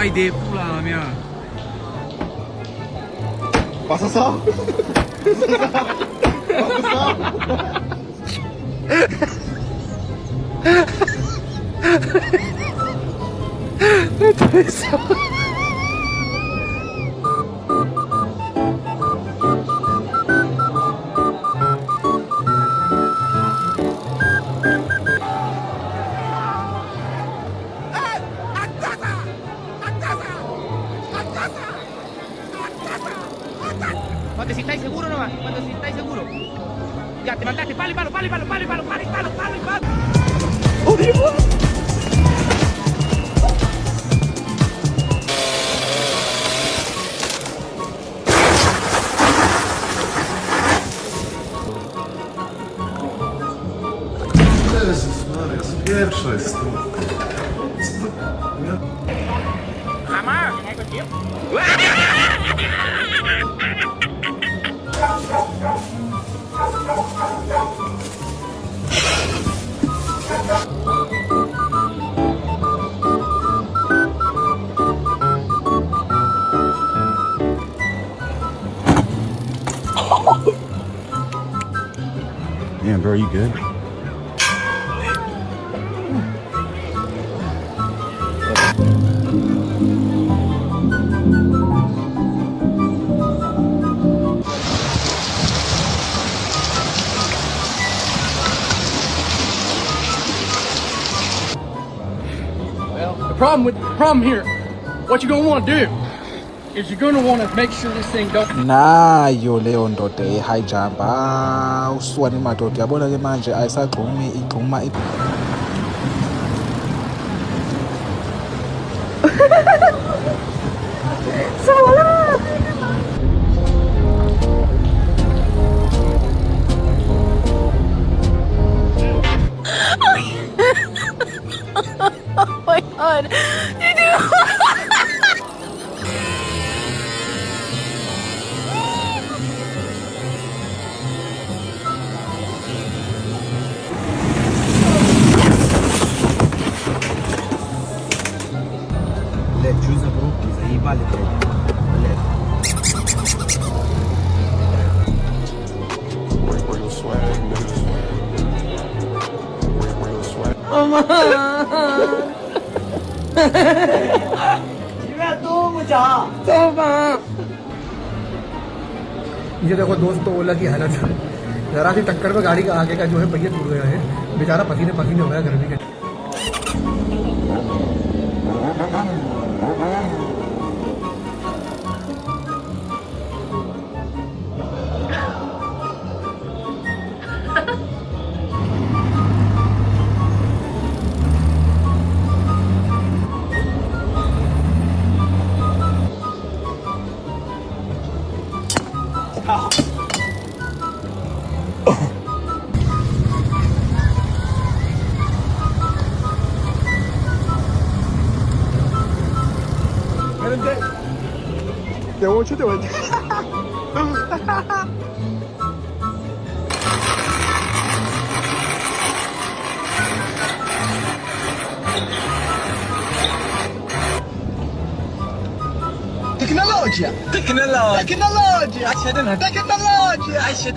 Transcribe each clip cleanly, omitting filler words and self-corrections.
de pula, mía. ¿Pasasao? ¿Pasasao? Cuando si estáis seguro nomás, cuando si estáis seguro. Ya, te mandaste, palo, palo, palo, palo, palo, palo, palo, palo, palo, palo. ¡Oh, Dios! Jezus Marek, pierwsza jest tu. Jamás, no hay cuestión. Damn, bro, you good? The problem here, what you're gonna want to do is you're gonna want to make sure this thing don't. nayo leyo ndoda e-high jump usuwane madoda yabona ke manje ayisagxumi igxuma Oh my god. You do. Блядь, что за пробки? Заебали, блядь. ये देखो दोस्त ओला की हालत जरा सी टक्कर में गाड़ी का आगे का जो है पहिया टूट गया है बेचारा पसीने पसीने हो गया गर्मी के Tecnologia! Tecnologia! Tecnologia!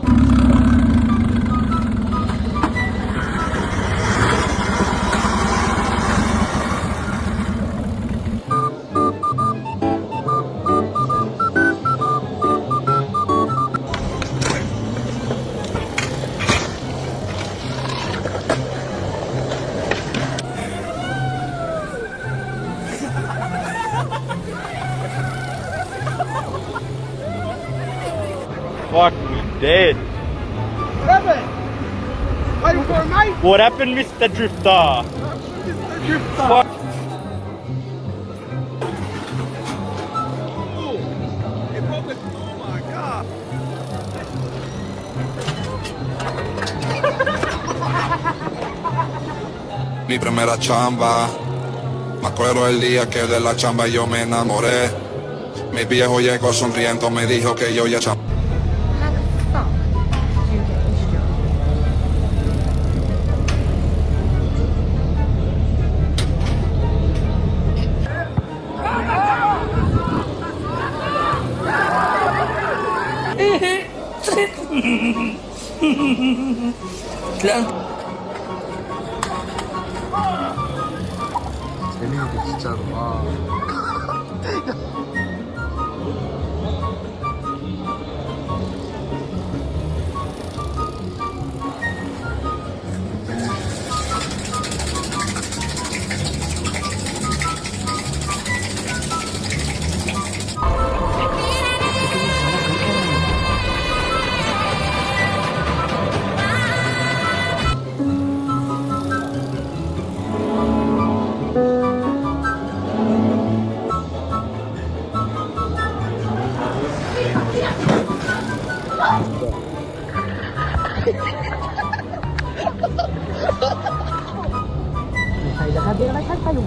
Fuck, we dead. What happened? Are you for a night? What happened, Mr. Drifter? Fuck. Mi primera chamba, me acuerdo el día que de la chamba yo me enamoré. Mi viejo llegó sonriendo, me dijo que yo ya chamba. 재민이도 진짜로 와.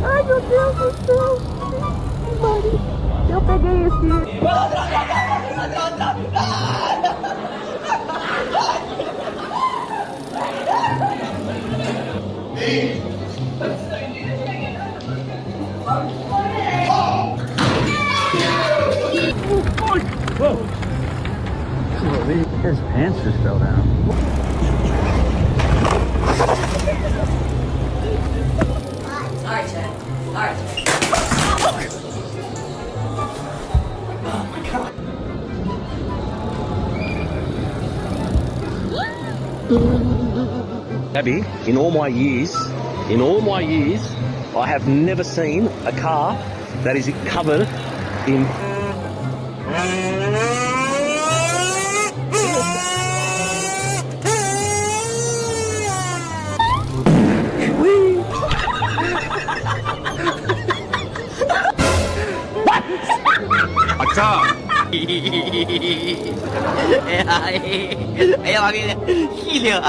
Ai, meu Deus do céu. Mari, eu peguei esse. His pants just fell down. Sorry, Chad. Sorry. Abby, in all my years, I have never seen a car that is covered in. Ella va bien. Gilio.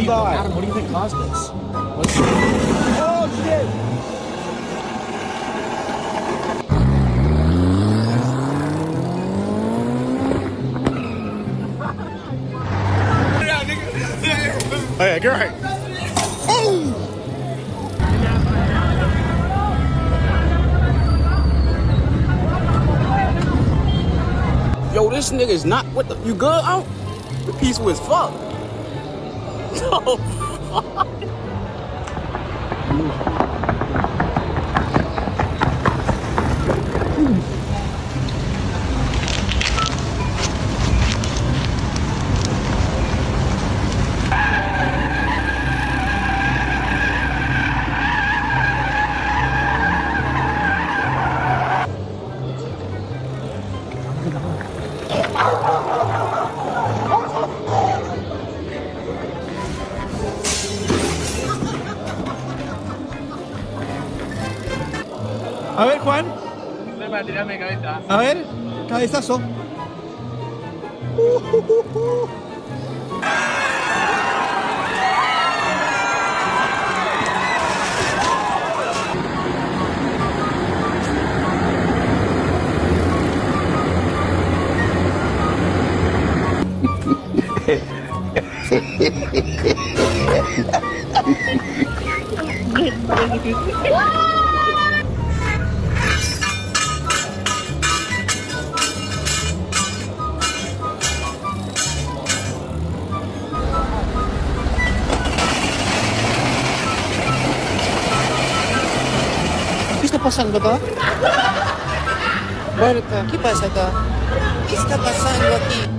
Adam, what do you think caused this? Oh shit! Oh yeah, go right. Yo, this nigga is not. What the? You good out? The peaceful as fuck. Oh, fuck. A ver, Juan. A ver, cabezazo. ¿Qué está pasando acá? Berta, ¿qué pasa acá? ¿Qué está pasando aquí?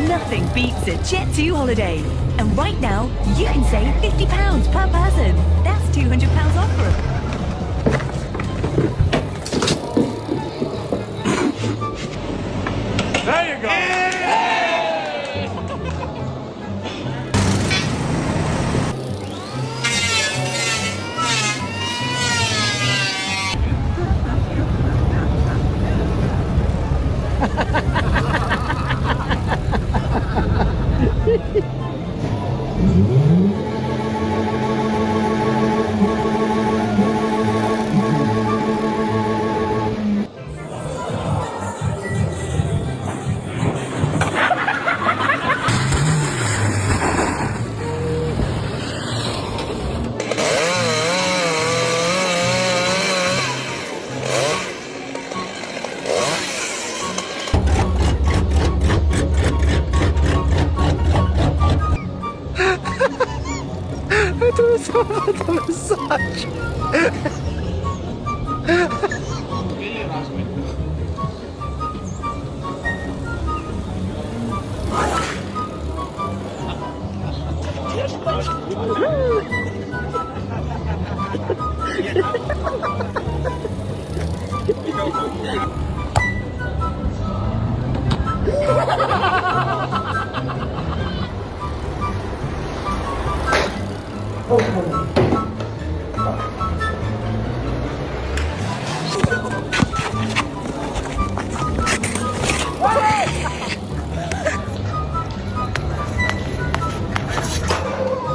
Nothing beats a Jet2 holiday. And right now, you can save £50 per person. That's £200 off for a There you go.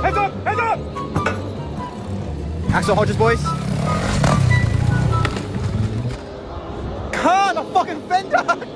Heads up! Heads up! Axel Hodges, boys. Car, the fucking fender!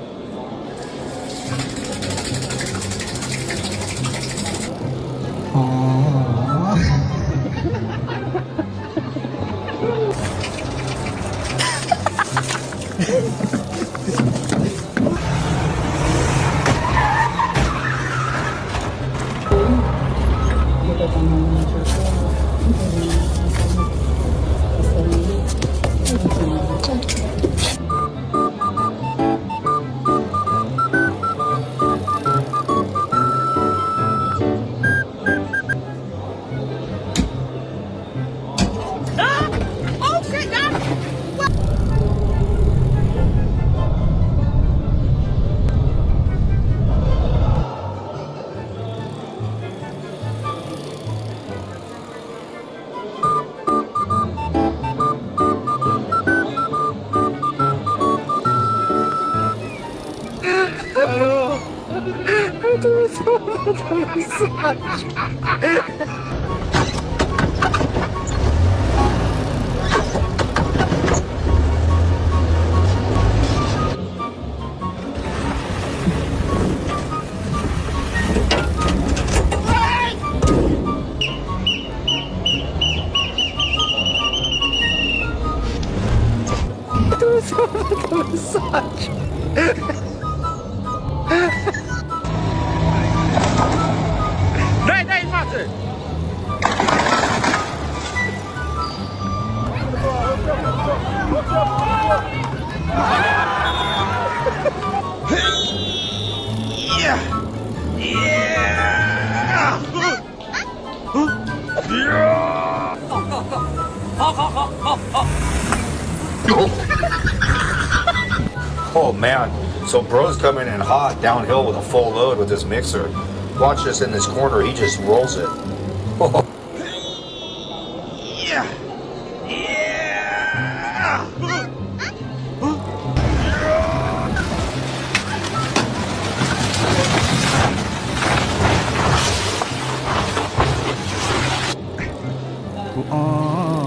Nee, nee, maten! Oh man, so bro's coming in hot downhill with a full load with this mixer. Watch this in this corner, he just rolls it. Oh.